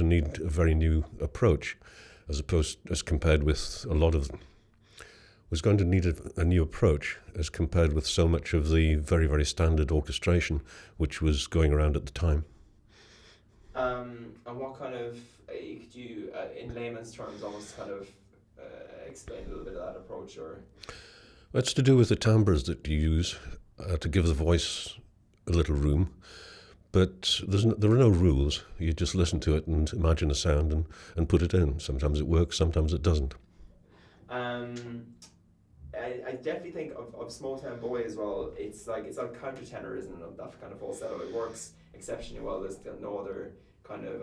to need a very new approach, as compared with a lot of was going to need a new approach as compared with so much of the very, very standard orchestration which was going around at the time. And what kind of, could you, in layman's terms, almost kind of explain a little bit of that approach, or? It's to do with the timbres that you use to give the voice a little room, but there are no rules. You just listen to it and imagine a sound and put it in. Sometimes it works, sometimes it doesn't. Um, I definitely think of Small Town Boy as well. It's like countertenor, isn't it? That kind of falsetto. It works exceptionally well. There's no other kind of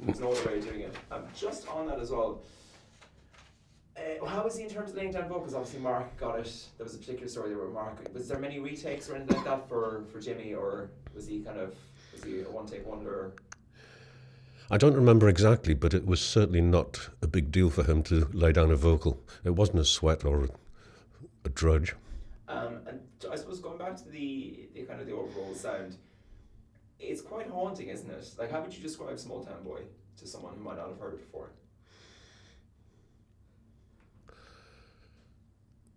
there's no other way of doing it. Just on that as well. How was he in terms of laying down vocals? Obviously, Mark got it. There was a particular story there where Mark. Was there many retakes or anything like that for Jimmy, or was he a one-take wonder? I don't remember exactly, but it was certainly not a big deal for him to lay down a vocal. It wasn't a sweat or a drudge. And I suppose going back to the kind of the overall sound, it's quite haunting, isn't it? Like, how would you describe Small Town Boy to someone who might not have heard it before?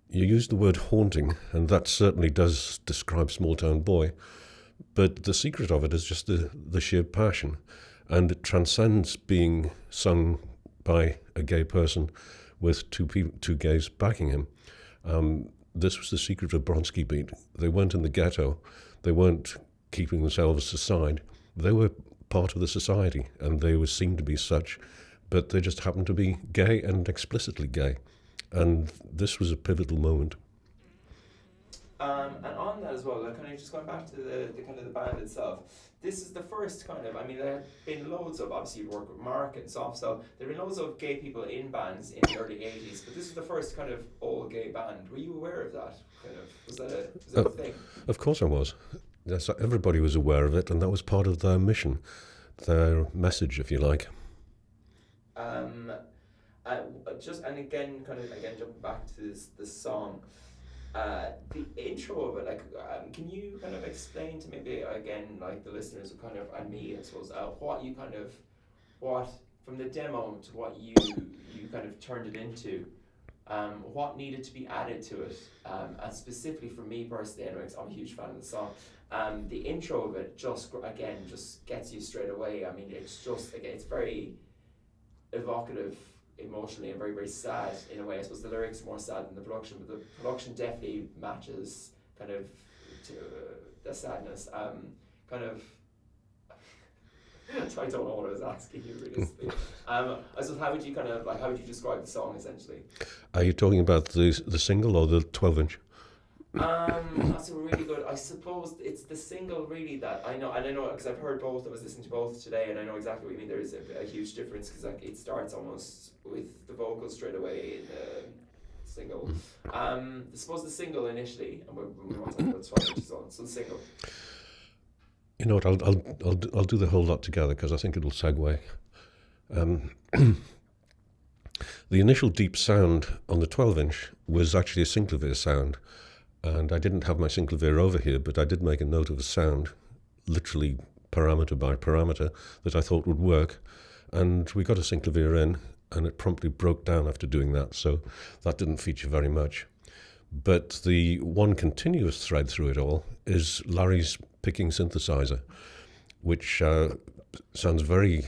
You used the word haunting, and that certainly does describe Small Town Boy, but the secret of it is just the sheer passion, and it transcends being sung by a gay person with two gays backing him. This was the secret of Bronski Beat. They weren't in the ghetto. They weren't keeping themselves aside. They were part of the society, and they were seen to be such, but they just happened to be gay and explicitly gay. And this was a pivotal moment. And on that as well, like, kind of just going back to the kind of the band itself, this is the first kind of, I mean, there have been loads of, obviously you've worked with Mark and Softcell, there have been loads of gay people in bands in the early 80s, but this is the first kind of all gay band. Were you aware of that? Kind of, was that a thing? Of course I was. Yes, everybody was aware of it, and that was part of their mission, their message, if you like. Jumping back to this song, the intro of it, like, can you kind of explain to maybe again, like the listeners, kind of, and me, I suppose, what from the demo to what you kind of turned it into, what needed to be added to it, and specifically for me personally, anyway, 'cause I'm a huge fan of the song. The intro of it just gets you straight away. I mean, it's just, again, it's very evocative emotionally and very, very sad in a way. I suppose the lyrics are more sad than the production, but the production definitely matches kind of to the sadness. Kind of. I don't know what I was asking you realistically. I suppose how would you describe the song essentially? Are you talking about the single or the 12-inch? That's a really good. I suppose it's the single really that I know, and I know because I've heard both. I was listening to both today, and I know exactly what you mean. There is a huge difference because like it starts almost with the vocals straight away in the single. I suppose the single initially, and we want to talk about 12 inches on. So the single. You know what? I'll do the whole lot together because I think it'll segue. The initial deep sound on the 12-inch was actually a synclavier sound. And I didn't have my synclavier over here, but I did make a note of a sound, literally parameter by parameter, that I thought would work. And we got a synclavier in, and it promptly broke down after doing that, so that didn't feature very much. But the one continuous thread through it all is Larry's picking synthesizer, which sounds very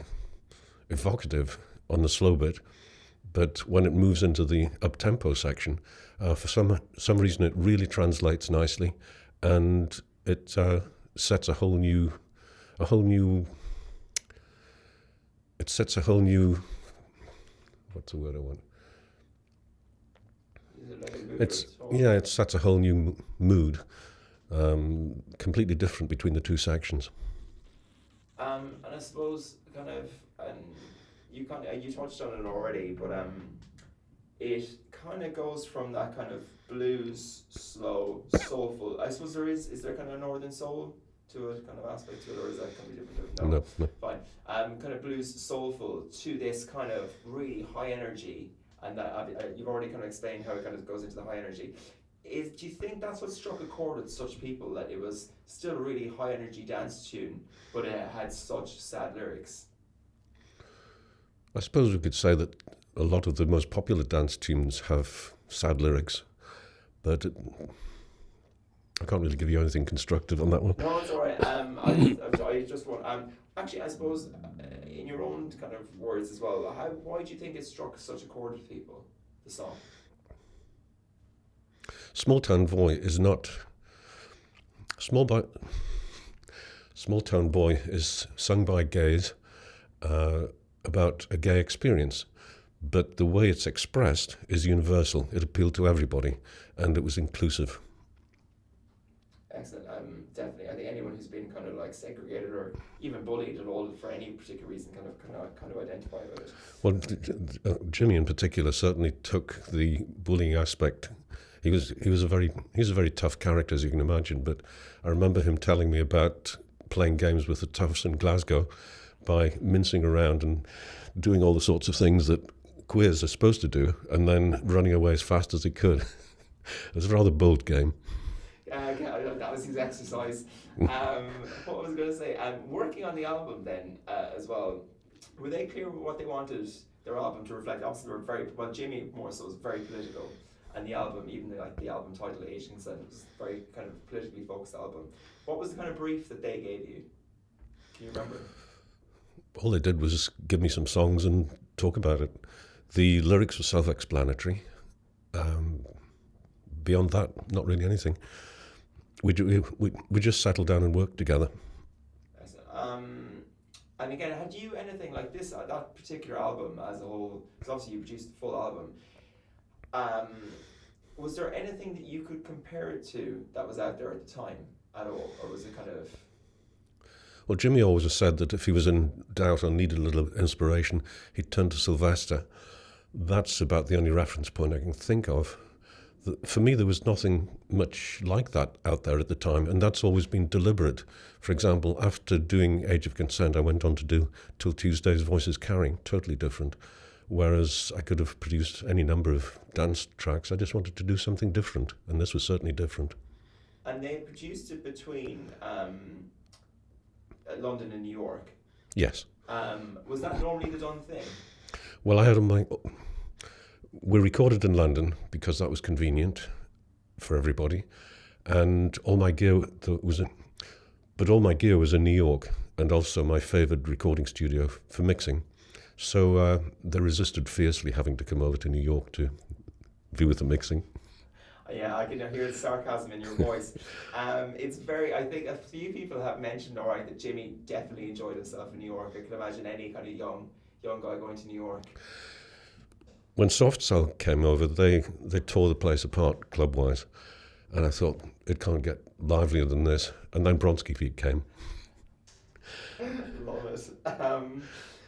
evocative on the slow bit, but when it moves into the up-tempo section, for some reason it really translates nicely, and it sets a whole new, what's the word I want? Is it like a mood? It sets a whole new mood, completely different between the two sections. And I suppose you touched on it already, but it kind of goes from that kind of blues, slow, soulful. I suppose is there kind of northern soul to it, kind of aspect to it, or is that completely different? No. Fine. Kind of blues, soulful to this kind of really high energy, and that you've already kind of explained how it kind of goes into the high energy. Do you think that's what struck a chord with such people, that it was still a really high energy dance tune, but it had such sad lyrics? I suppose we could say that a lot of the most popular dance tunes have sad lyrics, but I can't really give you anything constructive on that one. No, it's all right. I just want. Actually, I suppose, in your own kind of words as well, why do you think it struck such a chord with people? The song. Small Town Boy is not small boy. Small Town Boy is sung by gays about a gay experience, but the way it's expressed is universal. It appealed to everybody, and it was inclusive. Excellent. Definitely. I think anyone who's been kind of like segregated or even bullied at all for any particular reason kind of identify with it. Well, Jimmy in particular certainly took the bullying aspect. He was a very tough character, as you can imagine. But I remember him telling me about playing games with the toughs in Glasgow by mincing around and doing all the sorts of things that queers are supposed to do, and then running away as fast as he could. It was a rather bold game. That was his exercise. What was I going to say? Working on the album then as well, were they clear with what they wanted their album to reflect? Obviously, they were very well. Jimmy more so was very political, and the album, even the album title, Asian Consent, was very kind of politically focused album. What was the kind of brief that they gave you? Can you remember? All they did was give me some songs and talk about it. The lyrics were self-explanatory. Beyond that, not really anything. We just settled down and worked together. And again, had you anything like this, that particular album as a whole, because obviously you produced the full album, was there anything that you could compare it to that was out there at the time at all? Or was it kind of... Well, Jimmy always said that if he was in doubt or needed a little inspiration, he'd turn to Sylvester. That's about the only reference point I can think of. For me, there was nothing much like that out there at the time, and that's always been deliberate. For example, after doing Age of Consent, I went on to do Till Tuesday's Voices Carrying, totally different. Whereas I could have produced any number of dance tracks, I just wanted to do something different, and this was certainly different. And they produced it between London and New York? Yes. Was that normally the done thing? Well, we recorded in London because that was convenient for everybody, and all my gear was in New York, and also my favoured recording studio for mixing. So they resisted fiercely having to come over to New York to be with the mixing. Yeah, I can hear the sarcasm in your voice. It's very. I think a few people have mentioned, all right, that Jimmy definitely enjoyed himself in New York. I can imagine any kind of young guy going to New York. When Soft Cell came over, they tore the place apart club-wise, and I thought it can't get livelier than this. And then Bronski Feet came. Love it.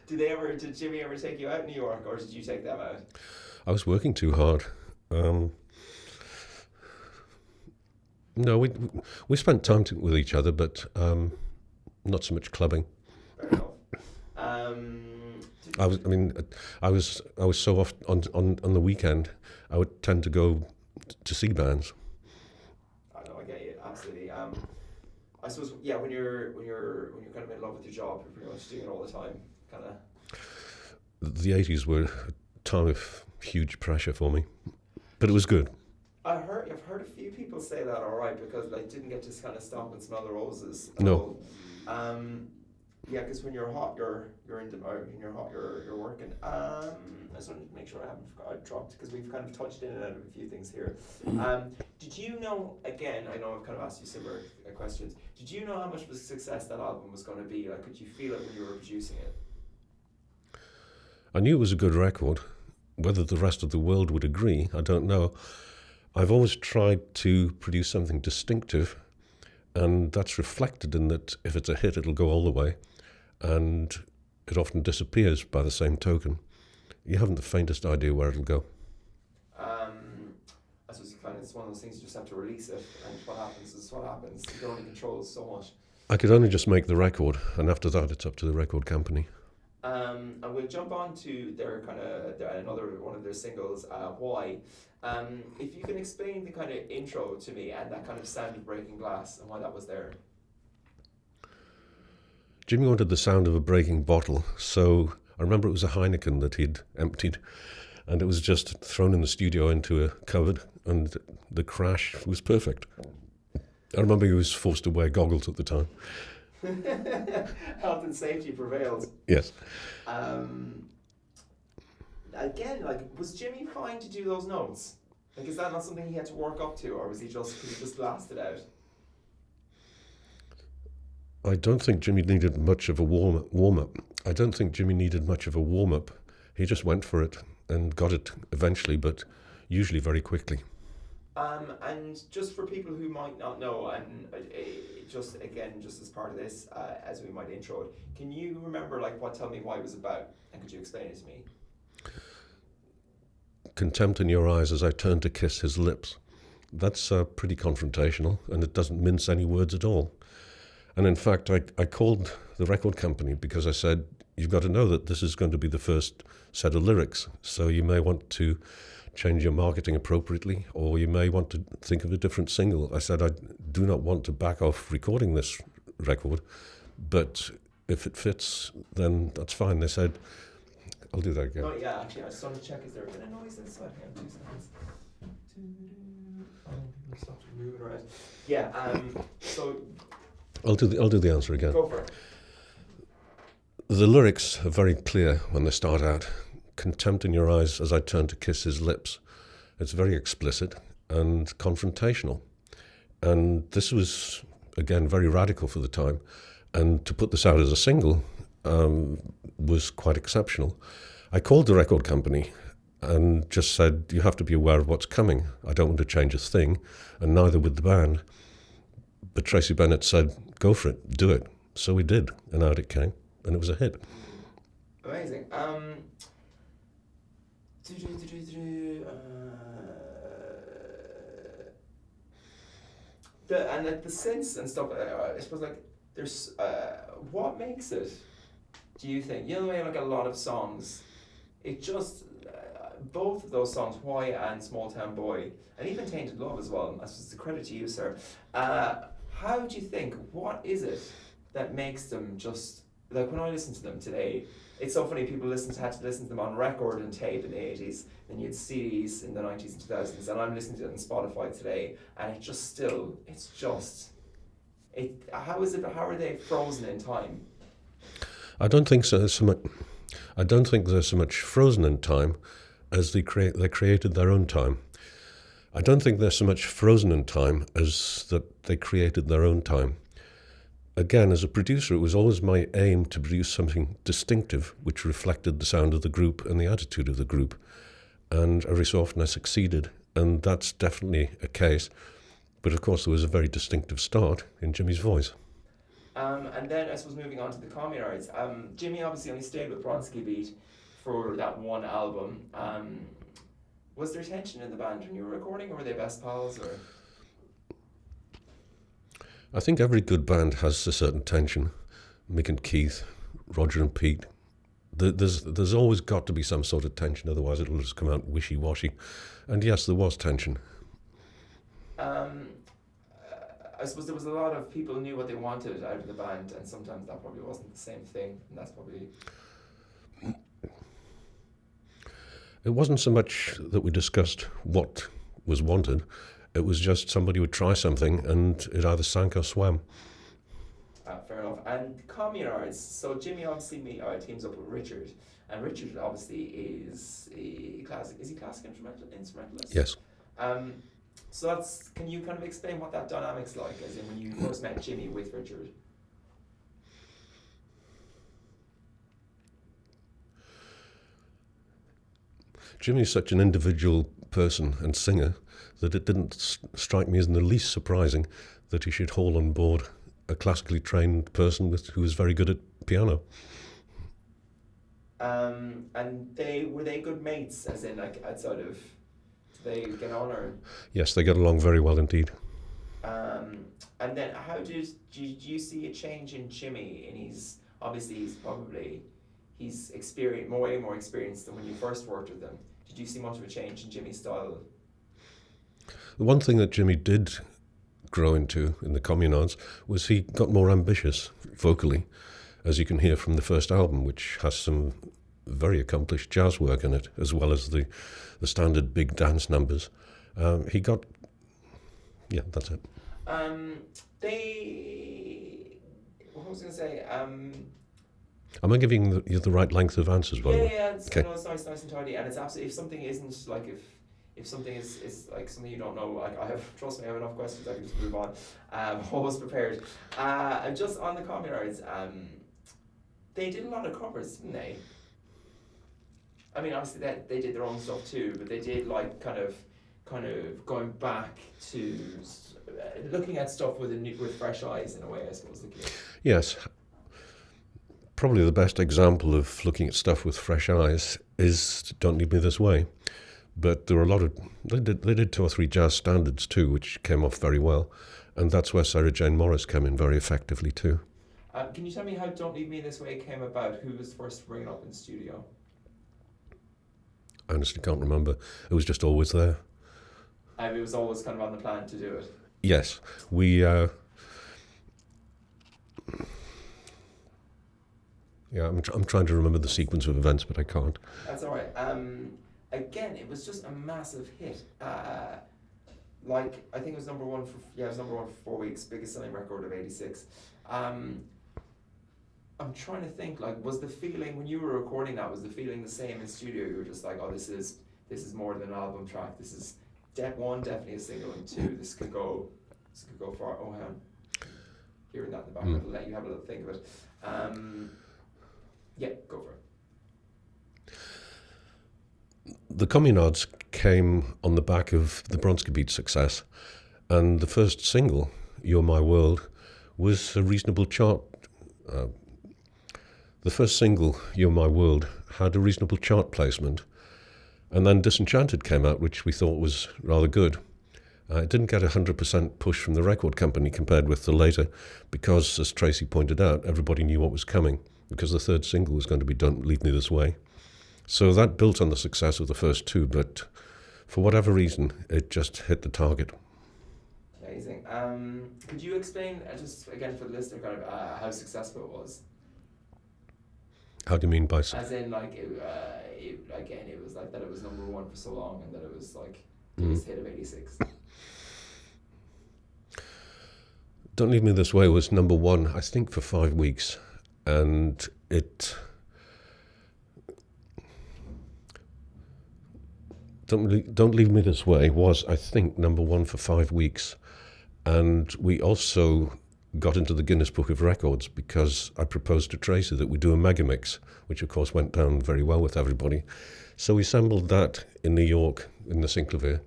Did Jimmy ever take you out in New York, or did you take them out? I was working too hard. No, we spent time with each other, but not so much clubbing. Fair enough. I was so off on the weekend. I would tend to go to see bands. I know, I get you absolutely. I suppose when you're kind of in love with your job, you're pretty much doing it all the time, kind of. The 80s were a time of huge pressure for me, but it was good. I've heard a few people say that, all right, because they didn't get to kind of stop and smell the roses. No. Yeah, because when you're hot, you're in the when you're hot, you're working. I just wanted to make sure I dropped, because we've kind of touched in and out of a few things here. Did you know? Again, I know I've kind of asked you similar questions. Did you know how much of a success that album was going to be? Like, could you feel it when you were producing it? I knew it was a good record. Whether the rest of the world would agree, I don't know. I've always tried to produce something distinctive, and that's reflected in that if it's a hit, it'll go all the way, and it often disappears by the same token. You haven't the faintest idea where it'll go. I suppose it's one of those things you just have to release it, and what happens is what happens. You can only control so much. I could only just make the record, and after that, it's up to the record company. And we'll jump on to their another one of their singles, Why. If you can explain the kind of intro to me and that kind of sound of breaking glass and why that was there. Jimmy wanted the sound of a breaking bottle, so I remember it was a Heineken that he'd emptied, and it was just thrown in the studio into a cupboard, and the crash was perfect. I remember he was forced to wear goggles at the time. Health and safety prevailed. Yes. Again, like, was Jimmy fine to do those notes? Like, is that not something he had to work up to, or was he just blasted out? I don't think Jimmy needed much of a warm-up. I don't think Jimmy needed much of a warm-up. He just went for it and got it eventually, but usually very quickly. And just for people who might not know, and just as part of this, as we might intro it, can you remember like what Tell Me Why was about, and could you explain it to me? Contempt in your eyes as I turn to kiss his lips. That's pretty confrontational, and it doesn't mince any words at all. And in fact, I called the record company because I said, you've got to know that this is going to be the first set of lyrics, so you may want to change your marketing appropriately, or you may want to think of a different single. I said, I do not want to back off recording this record, but if it fits, then that's fine. They said, I'll do that again. Oh, yeah, actually, I just wanted to check, is there a bit of noise inside? Hang on 2 seconds. Oh, people stopped moving around. Yeah, so... I'll do the answer again. Go for it. The lyrics are very clear when they start out. Contempt in your eyes as I turn to kiss his lips. It's very explicit and confrontational. And this was, again, very radical for the time. And to put this out as a single was quite exceptional. I called the record company and just said, you have to be aware of what's coming. I don't want to change a thing, and neither would the band. But Tracy Bennett said, go for it, do it. So we did, and out it came, and it was a hit. Amazing. And like the synths and stuff, I suppose like there's what makes it, do you think? You know the way like a lot of songs, it just both of those songs, Why and Small Town Boy, and even Tainted Love as well, that's just a credit to you, sir. How do you think, what is it that makes them just, like when I listen to them today, it's so funny, people had to listen to them on record and tape in the 80s, then you had CDs in the 90s and 2000s, and I'm listening to it on Spotify today, and how are they frozen in time? I don't think so much. I don't think they're so much frozen in time as they created their own time. I don't think they're so much frozen in time as that they created their own time. Again, as a producer, it was always my aim to produce something distinctive which reflected the sound of the group and the attitude of the group. And every so often I succeeded, and that's definitely a case. But of course, there was a very distinctive start in Jimmy's voice. And then I suppose moving on to the Communards, Jimmy obviously only stayed with Bronski Beat for that one album. Was there tension in the band when you were recording, or were they best pals? Or I think every good band has a certain tension. Mick and Keith, Roger and Pete. There's always got to be some sort of tension, otherwise it'll just come out wishy-washy. And yes, there was tension. I suppose there was a lot of people who knew what they wanted out of the band, and sometimes that probably wasn't the same thing, and that's probably... It wasn't so much that we discussed what was wanted, it was just somebody would try something and it either sank or swam. Fair enough. And Communards, so Jimmy obviously teams up with Richard, and Richard obviously is a classic instrumentalist? Yes. So can you kind of explain what that dynamic's like, as in when you first met Jimmy with Richard? Jimmy's such an individual person and singer that it didn't strike me as in the least surprising that he should haul on board a classically trained person who was very good at piano. And were they good mates, as in like outside of, did they get on or? Yes, they got along very well indeed. And then how did you see a change in Jimmy? And he's experienced, way more experienced than when you first worked with him. Did you see much of a change in Jimmy's style? The one thing that Jimmy did grow into in the Communards was he got more ambitious vocally, as you can hear from the first album, which has some very accomplished jazz work in it, as well as the standard big dance numbers. He got, yeah, that's it. What was I going to say? Am I giving you the right length of answers, by the way? Yeah, it's, Okay. no, it's nice and tidy, and it's absolutely, if something isn't like, if something is like something you don't know, like trust me, I have enough questions, I can just move on. Always prepared. And just on the Communards, they did a lot of covers, didn't they? I mean, obviously they did their own stuff too, but they did like kind of going back to looking at stuff with fresh eyes in a way, I suppose. Yes. Probably the best example of looking at stuff with fresh eyes is Don't Leave Me This Way. But there were a lot of, they did 2 or 3 jazz standards too, which came off very well. And that's where Sarah Jane Morris came in very effectively too. Can you tell me how Don't Leave Me This Way came about? Who was first to bring it up in the studio? I honestly can't remember. It was just always there. It was always kind of on the plan to do it. Yes, we... yeah, I'm trying to remember the sequence of events, but I can't. That's all right. Again, it was just a massive hit. Like, I think it was number one for, it was number one for 4 weeks, biggest selling record of '86. I'm trying to think, like, was the feeling when you were recording that, was the feeling the same in studio? You were just like, oh, this is more than an album track. This is definitely a single, and 2, this could go far. Oh, hang on. Hearing that in the background, I'll let you have a little think of it. Yeah, go for it. The Communards came on the back of the Bronski Beat success, and the first single, You're My World, was a reasonable chart. The first single, You're My World, had a reasonable chart placement, and then Disenchanted came out, which we thought was rather good. It didn't get 100% push from the record company compared with the later, because, as Tracy pointed out, everybody knew what was coming, because the third single was going to be Don't Leave Me This Way. So that built on the success of the first 2, but for whatever reason, it just hit the target. Amazing. Could you explain, just again for the listener, kind of how successful it was? How do you mean by... As in, like, it was like that it was number one for so long, and that it was like the biggest hit of '86. Don't Leave Me This Way was number 1, I think, for 5 weeks, and it... Don't Leave Me This Way was, I think, number 1 for 5 weeks. And we also got into the Guinness Book of Records because I proposed to Tracy that we do a mega mix, which of course went down very well with everybody. So we assembled that in New York, in the Synclavier.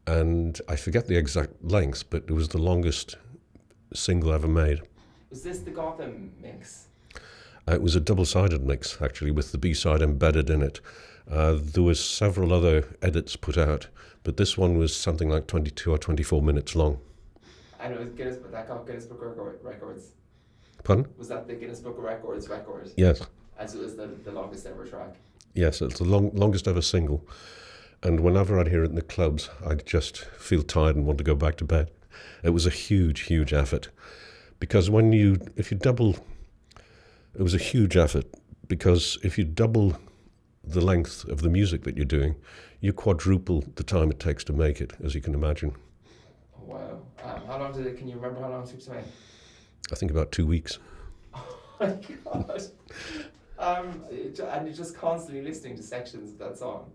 And I forget the exact length, but it was the longest single ever made. Was this the Gotham mix? It was a double-sided mix, actually, with the B-side embedded in it. There was several other edits put out, but this one was something like 22 or 24 minutes long. And it was Guinness Book of Records. Pardon? Was that the Guinness Book of Records record? Yes. And so it was the longest ever track? Yes, it's the longest ever single. And whenever I'd hear it in the clubs, I'd just feel tired and want to go back to bed. It was a huge, huge effort. Because if you double... It was a huge effort, because if you double the length of the music that you're doing, you quadruple the time it takes to make it, as you can imagine. Oh, wow. Can you remember how long it took to make? I think about 2 weeks. Oh my God. And you're just constantly listening to sections of that song.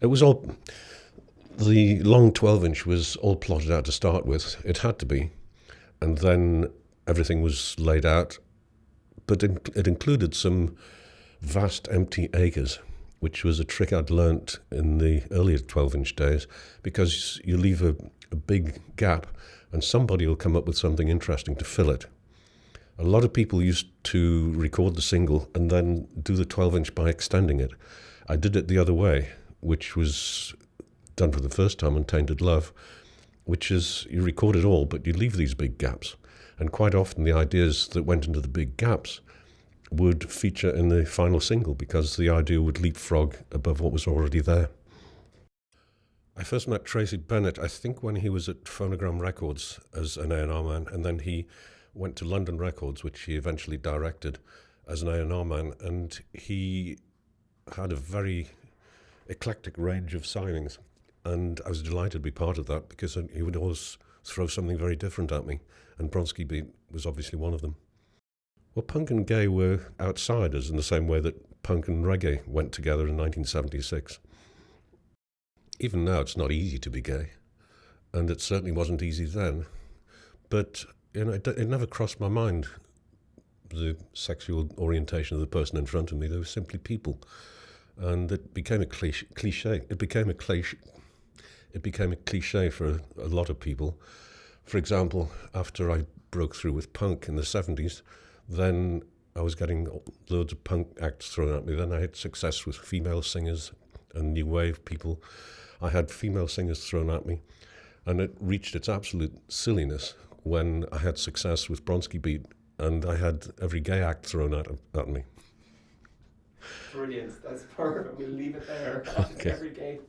It was all... The long 12-inch was all plotted out to start with. It had to be. And then everything was laid out. But it included some vast empty acres, which was a trick I'd learnt in the earlier 12-inch days, because you leave a big gap and somebody will come up with something interesting to fill it. A lot of people used to record the single and then do the 12-inch by extending it. I did it the other way, which was done for the first time on Tainted Love, which is you record it all, but you leave these big gaps. And quite often the ideas that went into the big gaps would feature in the final single, because the idea would leapfrog above what was already there. I first met Tracy Bennett, I think, when he was at Phonogram Records as an A&R man, and then he went to London Records, which he eventually directed as an A&R man, and he had a very eclectic range of signings, and I was delighted to be part of that because he would always throw something very different at me, and Bronski Beat was obviously one of them. Well, punk and gay were outsiders in the same way that punk and reggae went together in 1976. Even now, it's not easy to be gay, and it certainly wasn't easy then. But it never crossed my mind the sexual orientation of the person in front of me. They were simply people, and it became a cliche. It became a cliche. It became a cliche for a lot of people. For example, after I broke through with punk in the 70s, then I was getting loads of punk acts thrown at me. Then I had success with female singers and new wave people. I had female singers thrown at me, and it reached its absolute silliness when I had success with Bronski Beat and I had every gay act thrown at me. Brilliant. That's perfect. We'll leave it there. Okay. Every gay